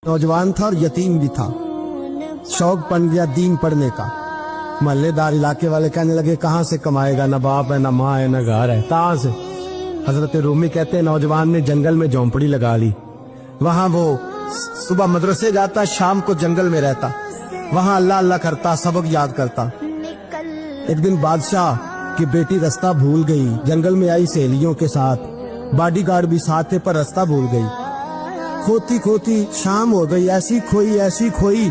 नौजवान था और यतीम भी था। शौक बन गया दीन पढ़ने का। महल्लेदार इलाके वाले कहने लगे कहाँ से कमाएगा, न बाप है न माँ है न घर है, कहाँ से। हजरत रूमी कहते हैं नौजवान ने जंगल में झोंपड़ी लगा ली। वहाँ वो सुबह मदरसे जाता, शाम को जंगल में रहता, वहाँ अल्लाह अल्लाह करता, सबक याद करता। एक दिन बादशाह की बेटी रास्ता भूल गई, जंगल में आई सहेलियों के साथ, बॉडीगार्ड भी साथ थे पर रास्ता भूल गई। खोती खोती शाम हो गई, ऐसी खोई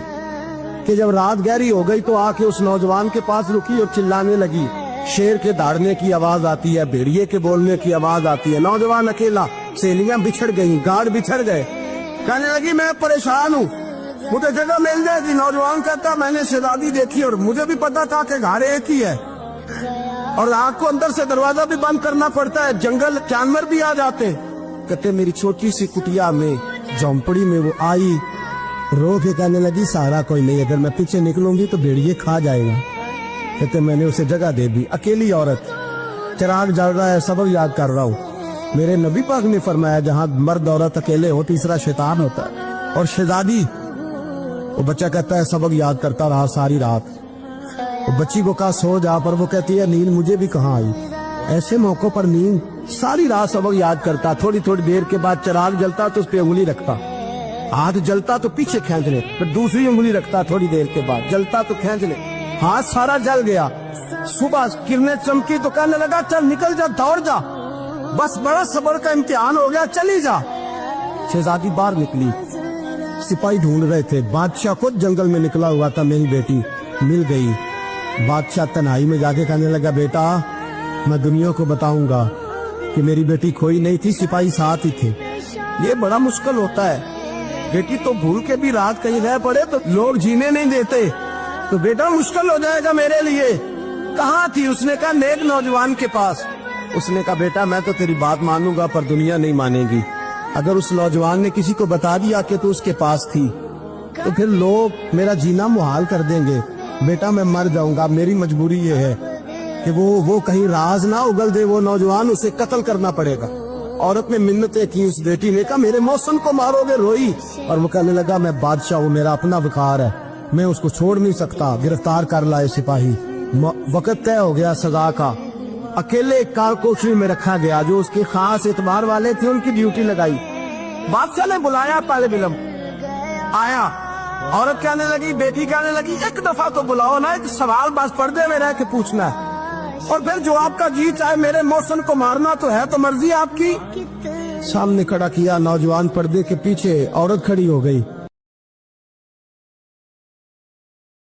कि जब रात गहरी हो गई तो आके उस नौजवान के पास रुकी और चिल्लाने लगी। शेर के दहाड़ने की आवाज आती है, भेड़िए के बोलने की आवाज आती है। नौजवान अकेला, सहेलियां बिछड़ गई, गार्ड बिछड़ गए। कहने लगी मैं परेशान हूँ, मुझे जगह मिल जाएगी। नौजवान कहता मैंने शहजादी देखी और मुझे भी पता था कि घर एक ही है और आग को अंदर से दरवाजा भी बंद करना पड़ता है, जंगल जानवर भी आ जाते। कहते मेरी छोटी सी कुटिया में झोंपड़ी में वो आई, रो के कहने लगी सहारा कोई नहीं, अगर मैं पीछे निकलूंगी तो भेड़िए खा जाएगा। कहते मैंने उसे जगह दे दी। अकेली औरत, चिराग जल रहा है, सबक याद कर रहा हूँ। मेरे नबी पाक ने फरमाया जहाँ मर्द औरत अकेले हो तीसरा शैतान होता है। और शहजादी, वो बच्चा कहता है सबक याद करता रहा सारी रात। वो बच्ची को कहा सो जा, पर वो कहती है नींद मुझे भी कहाँ आई। ऐसे मौकों पर नींद, सारी रात सबक याद करता। थोड़ी थोड़ी देर के बाद चिराग जलता तो उस पे उंगली रखता, हाथ जलता तो पीछे खींच ले, फिर दूसरी उंगली रखता। थोड़ी देर के बाद जलता तो खींच ले, हाथ सारा जल गया। सुबह किरणें चमकी तो कहने लगा चल निकल जा, दौड़ जा, बस बड़ा सब्र का इम्तिहान हो गया, चली जा। शहजादी बाहर निकली, सिपाही ढूंढ रहे थे। बादशाह खुद जंगल में निकला हुआ था, मेरी बेटी मिल गई। बादशाह तन्हाई में जाके कहने लगा बेटा मैं दुनिया को बताऊंगा कि मेरी बेटी खोई नहीं थी, सिपाही साथ ही थे। ये बड़ा मुश्किल होता है, बेटी तो भूल के भी रात कहीं रह पड़े तो लोग जीने नहीं देते, तो बेटा मुश्किल हो जाएगा मेरे लिए। कहाँ थी? उसने कहा नेक नौजवान के पास। उसने कहा बेटा मैं तो तेरी बात मानूंगा पर दुनिया नहीं मानेगी। अगर उस नौजवान ने किसी को बता दिया कि तू उसके पास थी तो फिर लोग मेरा जीना मुहाल कर देंगे। बेटा मैं मर जाऊंगा, मेरी मजबूरी ये है कि वो कहीं राज ना उगल दे वो नौजवान, उसे कत्ल करना पड़ेगा। औरत ने मिन्नतें की, उस बेटी ने कहा मेरे मौसम को मारोगे, रोई। और वो कहने लगा मैं बादशाह, वो मेरा अपना वकार है, मैं उसको छोड़ नहीं सकता। गिरफ्तार कर लाए सिपाही। वक्त तय हो गया सजा का। अकेले कारकोठरी में रखा गया, जो उसके खास एतबार वाले थे उनकी ड्यूटी लगाई। बादशाह ने बुलाया, तालिब इल्म आया। औरत कहने लगी, बेटी कहने लगी एक दफा तो बुलाओ ना, एक सवाल बस पर्दे में रह के पूछना है और फिर जो आपका जी चाहे, मेरे मौसम को मारना तो है तो मर्जी आपकी। सामने खड़ा किया, नौजवान पर्दे के पीछे, औरत खड़ी हो गई।